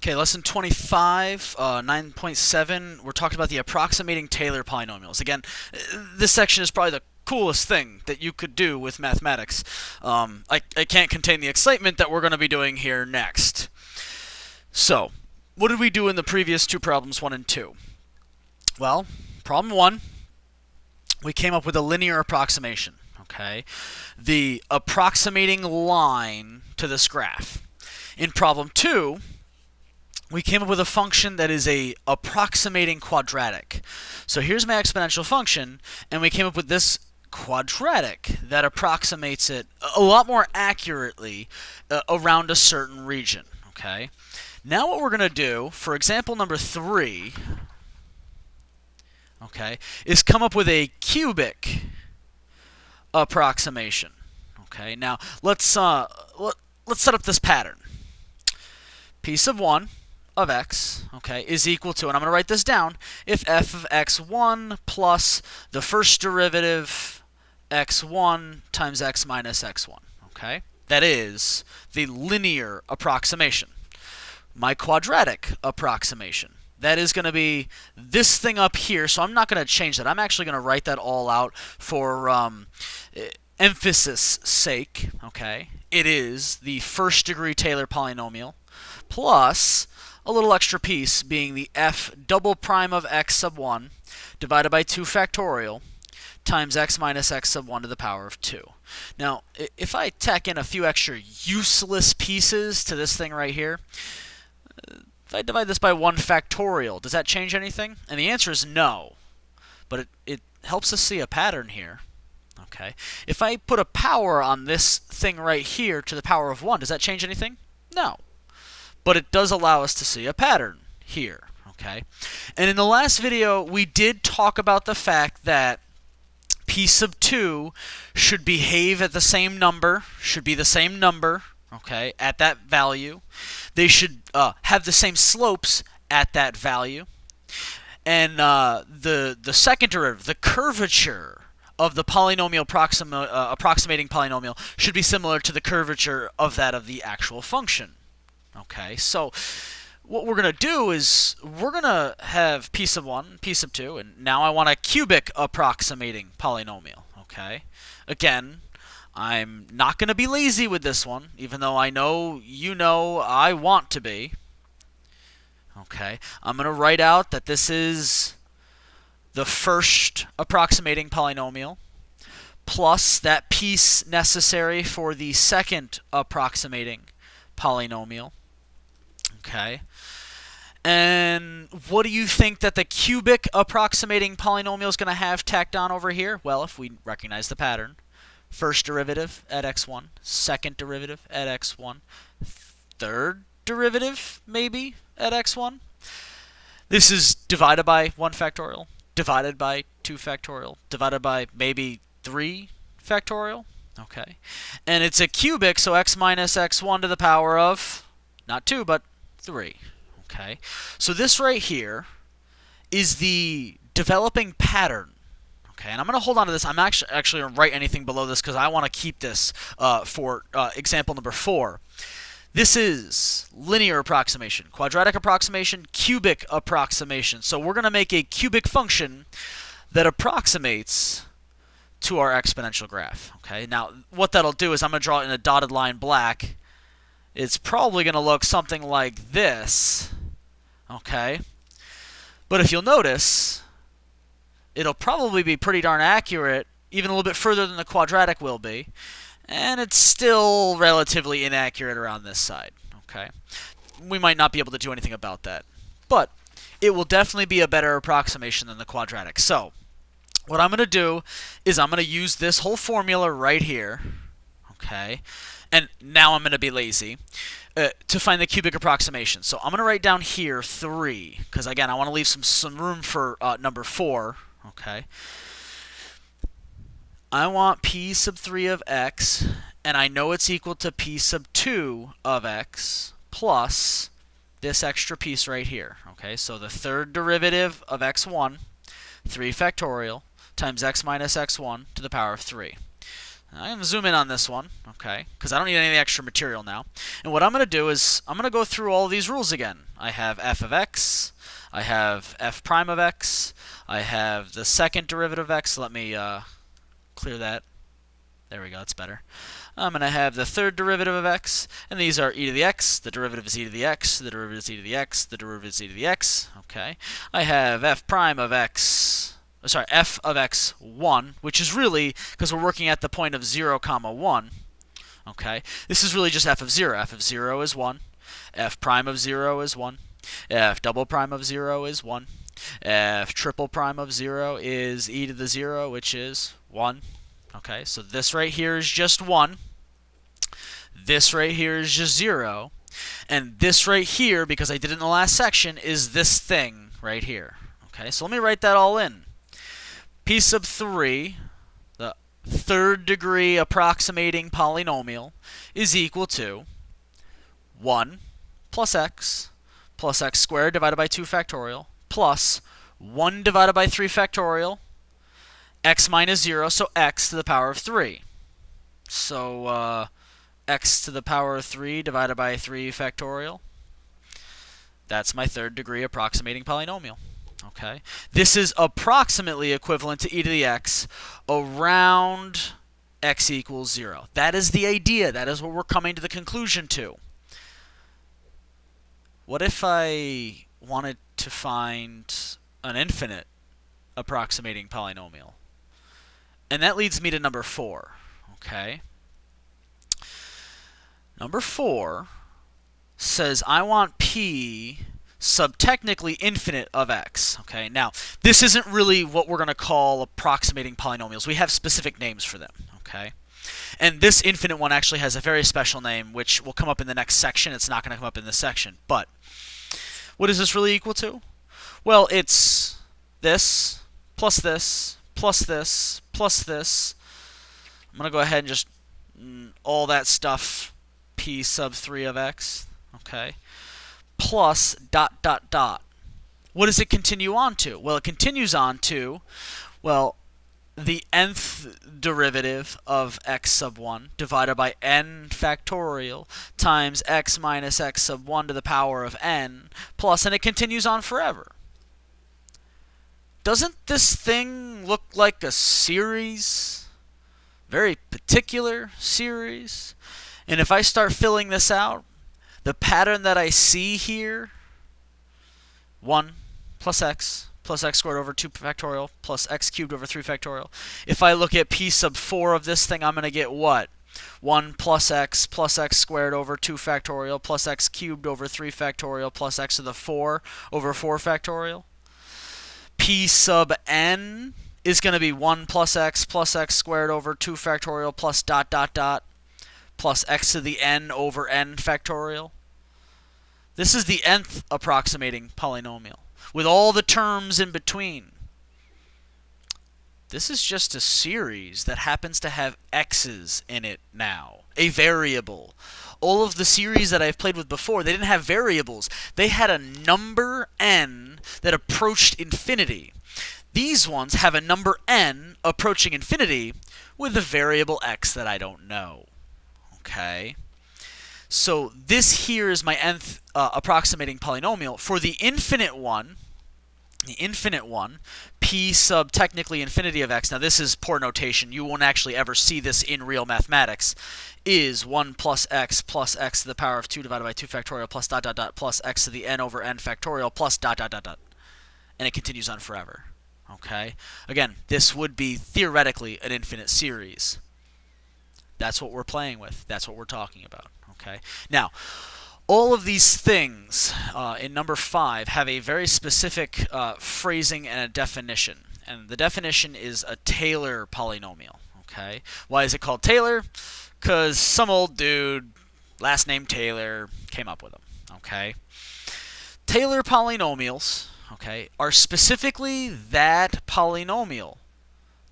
Okay, lesson 25, 9.7, we're talking about the approximating Taylor polynomials. Again, this section is probably the coolest thing that you could do with mathematics. I can't contain the excitement that we're going to be doing here next. So, what did we do in the previous two problems, 1 and 2? Well, problem 1, we came up with a linear approximation. Okay, the approximating line to this graph. In problem 2, we came up with a function that is a approximating quadratic. So here's my exponential function, and we came up with this quadratic that approximates it a lot more accurately around a certain region. Okay. Now what we're going to do for example number 3, okay, is come up with a cubic approximation. Okay. Now let's set up this pattern. P sub 1 of x, okay, is equal to, and I'm going to write this down, if f of x1 plus the first derivative x1 times x minus x1, okay? That is the linear approximation. My quadratic approximation, that is going to be this thing up here, so I'm not going to change that. I'm actually going to write that all out for emphasis sake, okay? It is the first degree Taylor polynomial plus a little extra piece being the f double prime of x sub 1 divided by 2 factorial times x minus x sub 1 to the power of 2. Now, if I tack in a few extra useless pieces to this thing right here, if I divide this by 1 factorial, does that change anything? And the answer is no. But it helps us see a pattern here. Okay. If I put a power on this thing right here to the power of 1, does that change anything? No. But it does allow us to see a pattern here, okay? And in the last video, we did talk about the fact that p sub 2 should behave at the same number, okay, at that value. They should have the same slopes at that value. And the second derivative, the curvature of the polynomial approximating polynomial should be similar to the curvature of that of the actual function. Okay, so what we're going to do is we're going to have p sub 1, p sub 2, and now I want a cubic approximating polynomial. Okay, again, I'm not going to be lazy with this one, even though I know you know I want to be. Okay, I'm going to write out that this is the first approximating polynomial plus that piece necessary for the second approximating polynomial. Okay. And what do you think that the cubic approximating polynomial is going to have tacked on over here? Well, if we recognize the pattern, first derivative at x1, second derivative at x1, third derivative maybe at x1. This is divided by 1 factorial, divided by 2 factorial, divided by maybe 3 factorial. Okay. And it's a cubic, so x minus x1 to the power of, not 2, but 3. Okay, so this right here is the developing pattern. Okay, and I'm going to hold on to this. I'm actually going to write anything below this because I want to keep this for example number 4. This is linear approximation, quadratic approximation, cubic approximation. So we're going to make a cubic function that approximates to our exponential graph. Okay, now what that'll do is I'm going to draw it in a dotted line black. It's probably going to look something like this, okay? But if you'll notice, it'll probably be pretty darn accurate, even a little bit further than the quadratic will be, and it's still relatively inaccurate around this side, okay? We might not be able to do anything about that, but it will definitely be a better approximation than the quadratic. So, what I'm going to do is I'm going to use this whole formula right here, okay? And now I'm going to be lazy to find the cubic approximation. So I'm going to write down here 3, because again, I want to leave some room for number 4. Okay. I want p sub 3 of x, and I know it's equal to p sub 2 of x plus this extra piece right here. Okay, so the third derivative of x1, 3 factorial, times x minus x1 to the power of 3. I'm going to zoom in on this one, okay, because I don't need any extra material now. And what I'm going to do is I'm going to go through all these rules again. I have f of x, I have f prime of x, I have the second derivative of x. Let me clear that. There we go, that's better. I'm going to have the third derivative of x, and these are e to the x, the derivative is e to the x, the derivative is e to the x, the derivative is e to the x, okay. I have f prime of x, sorry, f of x 1, which is really, because we're working at the point of 0, comma 1, okay, this is really just f of 0. F of 0 is 1, f prime of 0 is 1, f double prime of 0 is 1, f triple prime of 0 is e to the 0, which is 1, okay, so this right here is just 1, this right here is just 0, and this right here, because I did it in the last section, is this thing right here, okay, so let me write that all in. P sub 3, the third degree approximating polynomial, is equal to 1 plus x squared divided by 2 factorial plus 1 divided by 3 factorial, x minus 0, so x to the power of 3. So x to the power of 3 divided by 3 factorial. That's my third degree approximating polynomial. Okay, this is approximately equivalent to e to the x around x equals 0. That is the idea. That is what we're coming to the conclusion to. What if I wanted to find an infinite approximating polynomial? And that leads me to number 4. Okay, number 4 says I want p sub technically infinite of x. Okay, now this isn't really what we're going to call approximating polynomials. We have specific names for them. Okay, and this infinite one actually has a very special name, which will come up in the next section. It's not going to come up in this section. But what is this really equal to? Well, it's this plus this plus this plus this. I'm going to go ahead and just all that stuff p sub 3 of x. Okay, plus dot dot dot. What does it continue on to? Well, it continues on to, well, the nth derivative of x sub 1 divided by n factorial times x minus x sub 1 to the power of n plus, and it continues on forever. Doesn't this thing look like a series? Very particular series. And if I start filling this out, the pattern that I see here, 1 plus x squared over 2 factorial plus x cubed over 3 factorial. If I look at p sub 4 of this thing, I'm going to get what? 1 plus x squared over 2 factorial plus x cubed over 3 factorial plus x to the 4 over 4 factorial. P sub n is going to be 1 plus x squared over 2 factorial plus dot dot dot plus x to the n over n factorial. This is the nth approximating polynomial, with all the terms in between. This is just a series that happens to have x's in it now, a variable. All of the series that I've played with before, they didn't have variables. They had a number n that approached infinity. These ones have a number n approaching infinity with a variable x that I don't know. Okay? So this here is my nth approximating polynomial. For the infinite one, p sub technically infinity of x, now this is poor notation, you won't actually ever see this in real mathematics, is 1 plus x to the power of 2 divided by 2 factorial plus dot dot dot plus x to the n over n factorial plus dot dot dot dot. And it continues on forever. Okay? Again, this would be theoretically an infinite series. That's what we're playing with. That's what we're talking about. Okay? Now, all of these things in number 5 have a very specific phrasing and a definition. And the definition is a Taylor polynomial. Okay? Why is it called Taylor? Because some old dude, last name Taylor, came up with them. Okay? Taylor polynomials, okay, are specifically that polynomial.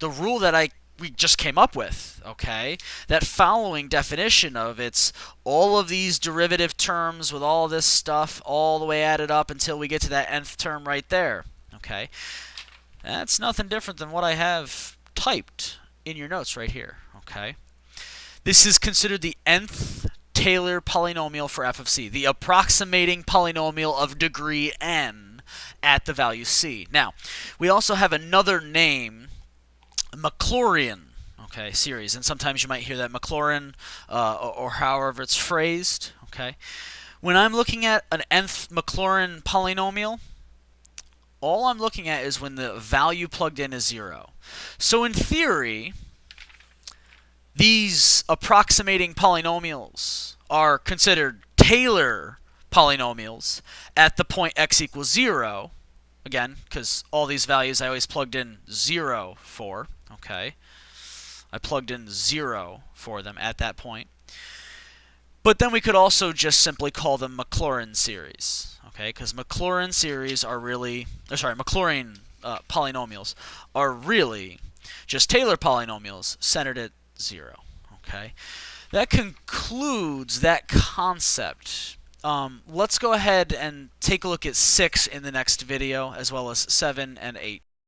The rule that we just came up with, okay? That following definition of it's all of these derivative terms with all this stuff all the way added up until we get to that nth term right there, okay? That's nothing different than what I have typed in your notes right here, okay? This is considered the nth Taylor polynomial for f of c, the approximating polynomial of degree n at the value c. Now, we also have another name, Maclaurin, okay, series, and sometimes you might hear that Maclaurin or however it's phrased, okay. When I'm looking at an nth Maclaurin polynomial, all I'm looking at is when the value plugged in is 0. So in theory, these approximating polynomials are considered Taylor polynomials at the point x equals 0. Again, because all these values I always plugged in 0 for. Okay, I plugged in 0 for them at that point. But then we could also just simply call them Maclaurin series. Okay, because Maclaurin series are really, Maclaurin polynomials are really just Taylor polynomials centered at 0. Okay, that concludes that concept. Let's go ahead and take a look at 6 in the next video, as well as 7 and 8.